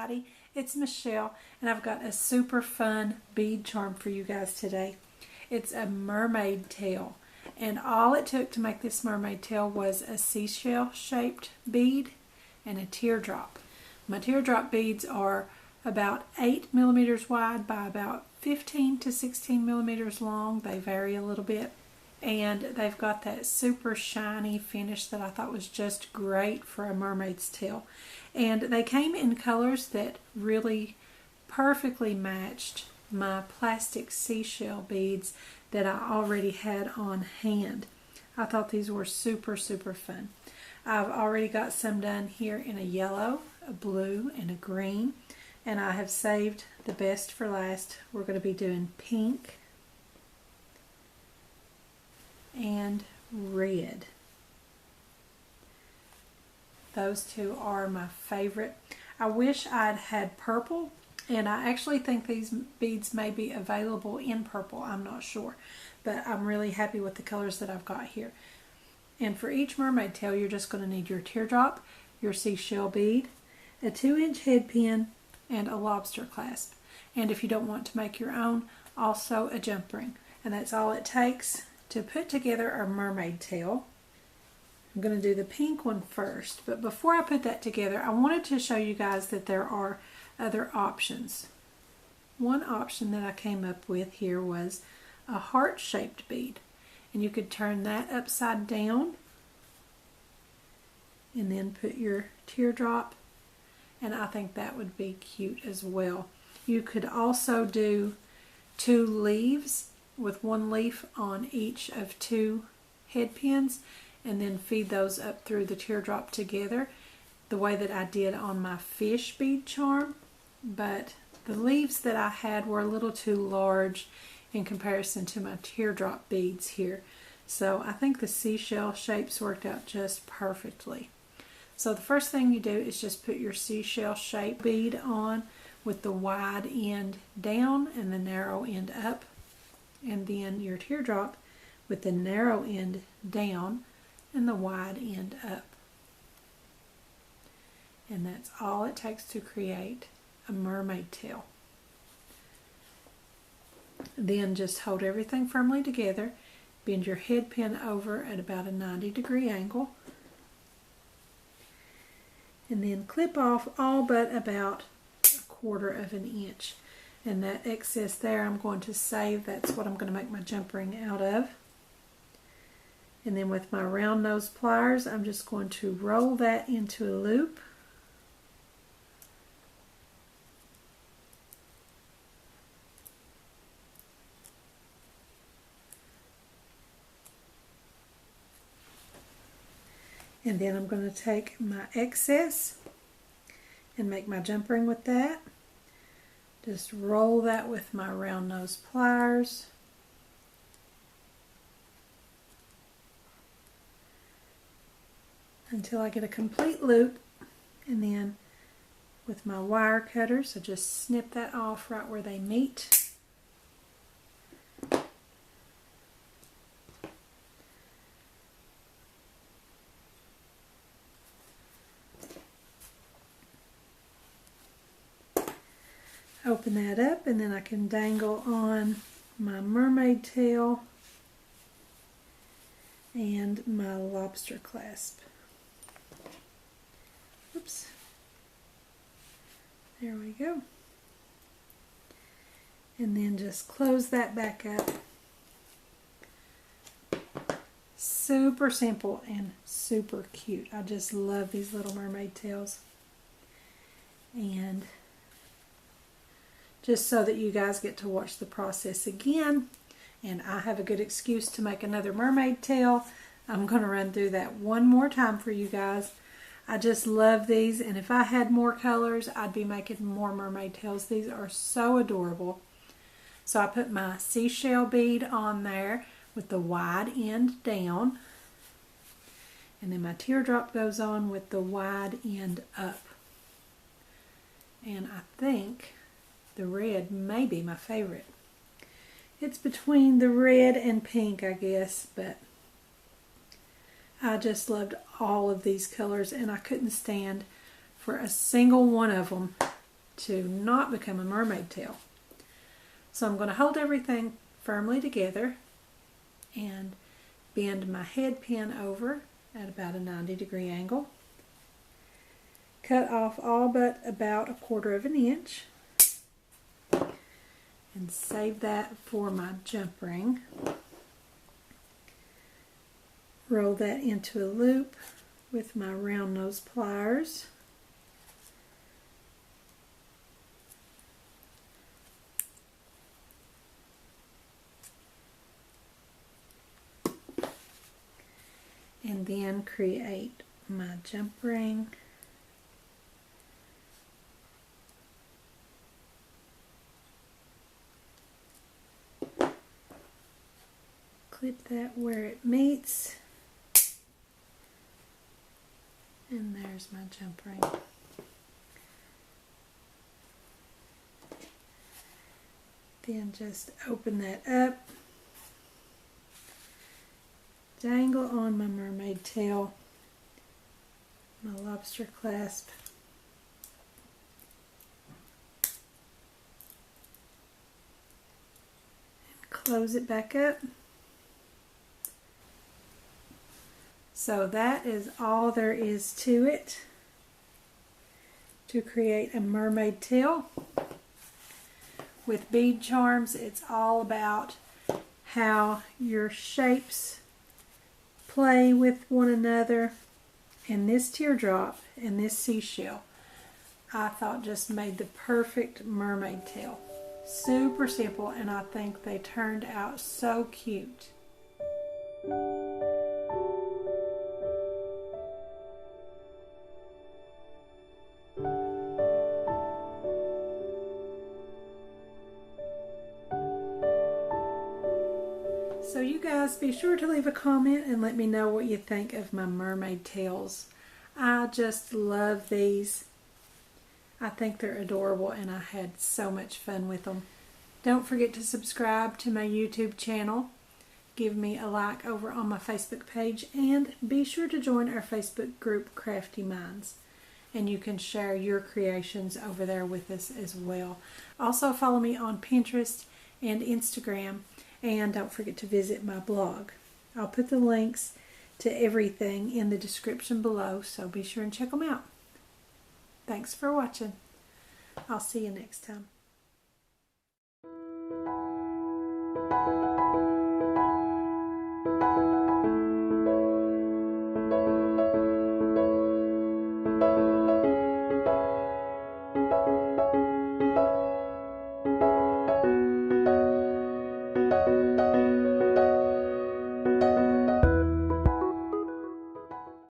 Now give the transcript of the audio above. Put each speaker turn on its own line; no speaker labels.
everybody, it's Michelle, and I've got a super fun bead charm for you guys today. It's a mermaid tail, and all it took to make this mermaid tail was a seashell shaped bead and a teardrop. My teardrop beads are about 8 millimeters wide by about 15 to 16 millimeters long. They vary a little bit. And they've got that super shiny finish that I thought was just great for a mermaid's tail. And they came in colors that really perfectly matched my plastic seashell beads that I already had on hand. I thought these were super, super fun. I've already got some done here in a yellow, a blue, and a green. And I have saved the best for last. We're going to be doing pink and red. Those two are my favorite. I wish I'd had purple, and I actually think these beads may be available in purple. I'm not sure, but I'm really happy with the colors that I've got here. And for each mermaid tail, you're just going to need your teardrop, your seashell bead, a 2-inch head pin, and a lobster clasp. And if you don't want to make your own, also a jump ring. And that's all it takes to put together a mermaid tail. I'm going to do the pink one first, but before I put that together, I wanted to show you guys that there are other options. One option that I came up with here was a heart-shaped bead, and you could turn that upside down and then put your teardrop, and I think that would be cute as well. You could also do 2 leaves with 1 leaf on each of 2 head pins, and then feed those up through the teardrop together the way that I did on my fish bead charm. But the leaves that I had were a little too large in comparison to my teardrop beads here, so I think the seashell shapes worked out just perfectly. So the first thing you do is just put your seashell shape bead on with the wide end down and the narrow end up, and then your teardrop with the narrow end down and the wide end up. And that's all it takes to create a mermaid tail. Then just hold everything firmly together, bend your head pin over at about a 90-degree angle, and then clip off all but about 1/4 of an inch. And that excess there I'm going to save. That's what I'm going to make my jump ring out of. And then with my round nose pliers, I'm just going to roll that into a loop. And then I'm going to take my excess and make my jump ring with that. Just roll that with my round nose pliers. Until I get a complete loop, and then with my wire cutters I just snip that off right where they meet. Open that up, and then I can dangle on my mermaid tail and my lobster clasp. Oops. There we go. And then just close that back up. Super simple and super cute. I just love these little mermaid tails. And just so that you guys get to watch the process again, and I have a good excuse to make another mermaid tail, I'm going to run through that one more time for you guys. I just love these, and if I had more colors, I'd be making more mermaid tails. These are so adorable. So I put my seashell bead on there with the wide end down, and then my teardrop goes on with the wide end up. And I think the red may be my favorite. It's between the red and pink, I guess, but I just loved all of these colors, and I couldn't stand for a single one of them to not become a mermaid tail. So I'm going to hold everything firmly together and bend my head pin over at about a 90-degree angle. Cut off all but about 1/4 of an inch and save that for my jump ring. Roll that into a loop with my round nose pliers. And then create my jump ring. Clip that where it meets. And there's my jump ring. Then just open that up. Dangle on my mermaid tail, my lobster clasp, and close it back up. So that is all there is to it to create a mermaid tail. With bead charms, it's all about how your shapes play with one another, and this teardrop and this seashell I thought just made the perfect mermaid tail. Super simple, and I think they turned out so cute. So you guys be sure to leave a comment and let me know what you think of my mermaid tails. I just love these. I think they're adorable and I had so much fun with them. Don't forget to subscribe to my YouTube channel. Give me a like over on my Facebook page, and be sure to join our Facebook group Crafty Minds. And you can share your creations over there with us as well. Also follow me on Pinterest and Instagram. And don't forget to visit my blog. I'll put the links to everything in the description below, so be sure and check them out. Thanks for watching. I'll see you next time.